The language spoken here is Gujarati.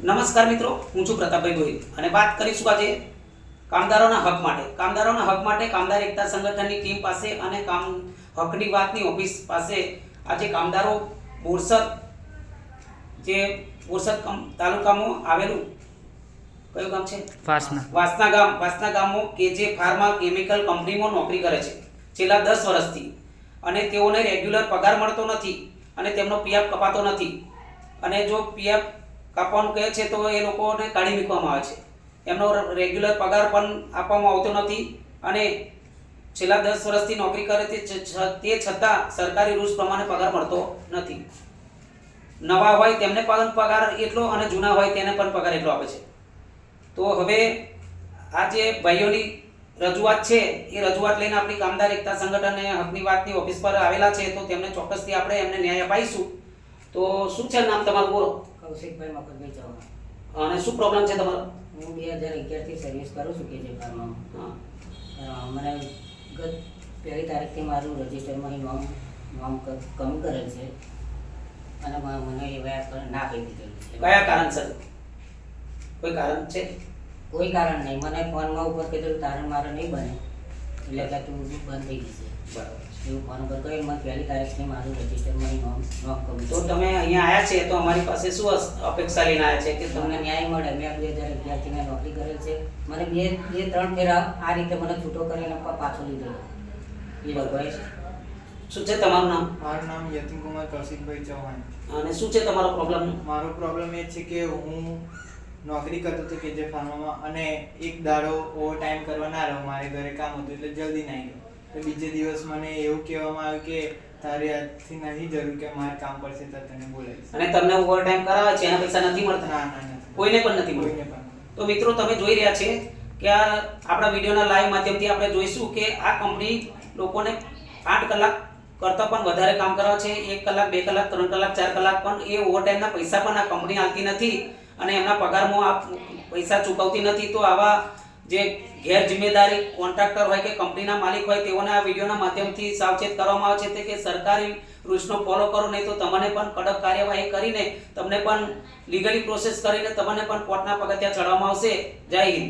નમસ્કાર મિત્રો, હું છું પ્રતાપભાઈ ગોહિલ અને વાત કરીશું આજે કામદારોના હક માટે. કામદારોના હક માટે કામદાર એકતા સંગઠનની ટીમ પાસે અને હકની વાતની ઓફિસ પાસે આજે કામદારો બોરસદ તાલુકામાં આવેલું કયું ગામ છે? વાસના ગામમાં કેજે ફાર્મા કેમિકલ કંપનીમાં નોકરી કરે છે છેલ્લા 10 વર્ષથી અને તેઓને રેગ્યુલર પગાર મળતો નથી અને તેમનો પીએફ કપાતો નથી અને જો પીએફ કાપવાનું કહે છે તો એ લોકોને કાઢી મૂકવામાં આવે છે. એમનો રેગ્યુલર પગાર પણ આપવામાં આવતો નથી અને છેલ્લા 10 વર્ષથી નોકરી કરે તે છતાં સરકારી રૂલ્સ પ્રમાણે પગાર મળતો નથી. નવા હોય તેમને પણ પગાર એટલો અને જૂના હોય તેને પણ પગાર એટલો આપે છે. તો હવે આ જે ભાઈઓની રજૂઆત છે એ રજૂઆત લઈને આપણી કામદાર એકતા સંગઠન અને હકની વાતની ઓફિસ પર આવેલા છે, તો તેમને ચોક્કસથી આપણે એમને ન્યાય અપાઈશું. તો શું છે નામ તમારું? બોલો. કૌશિકભાઈ મફતભાઈ ચૌહાણ. અને શું પ્રોબ્લેમ છે તમારો? હું 2011 થી સર્વિસ કરું છું કેજે ફાર્મામાં. મને ગત 1 તારીખથી મારું રજિસ્ટરમાં નામ કમી કરેલ છે અને મને એ વ્યાજ ના કહી દીધેલું છે. કયા કારણસર? કોઈ કારણ છે? કોઈ કારણ નહીં. મને ફોનમાં ઉપર કીધું તારણ મારે નહીં બને એટલે કે તું બંધ થઈ ગઈ છે. બરાબર. એવું ફોન ઉપર કહ્યું. મને 1 તારીખથી મારું રજિસ્ટરમાં નામ કમી. તો તમે અહીંયા આવ્યા છે તો અમારી પાસે શું અપેક્ષા લઈને આવ્યા છે કે તમને ન્યાય મળે. મેં 2011 થી નોકરી કરેલ છે. મને બે ત્રણ ફેરા આ રીતે મને છૂટો કરીને પાછો લીધો. એ લોકોએ. શું છે તમારું નામ? મારું નામ યતિન કુમાર કૌશિકભાઈ ચૌહાણ. અને શું છે તમારો પ્રોબ્લેમ? મારો પ્રોબ્લેમ એ છે કે હું નોકરી કરતો હતો કેજે ફાર્મામાં અને એક દાડો ઓવર ટાઈમ કરવા ના રહ્યો. મારે ઘરે કામ હતું એટલે જલ્દી ના ગયો. તો બીજે દિવસ મને એવું કહેવામાં આવ્યું કે તારે આજથી નહીં જરૂર કે મારે કામ પડશે તો તને બોલાવીશ. અને તમને ઓવર ટાઈમ કરાવે છે એના પૈસા નથી મળતા? ના નથી. કોઈને પણ નથી કોઈને મળતા. પણ. તો મિત્રો તમે જોઈ રહ્યા છે કે આ આપણા વિડીયોના લાઈવ માધ્યમથી આપણે જોઈશું કે આ કંપની લોકોને 8 કલાક કરતાં પણ વધારે કામ કરાવે છે. 1 કલાક, 2 કલાક, 3 કલાક, 4 કલાક પણ એ ઓવરટાઈમના પૈસા પણ આ કંપની આપતી નથી અને એમના પગારમાં આ પૈસા ચૂકવતી નથી. તો આવા જે ગેર જિમ્મેદારી કોન્ટ્રાક્ટર હોય કે કંપનીના માલિક હોય તેઓને આ વિડીયોના માધ્યમથી સાવચેત કરવામાં આવે છે કે સરકારી રૂલ્સનો ફોલો કરો, નહીં તો તમને પણ કડક કાર્યવાહી કરીને તમને પણ લીગલી પ્રોસેસ કરીને તમને પણ કોર્ટના પગથિયાં ચડવામાં આવશે. જય હિન્દ.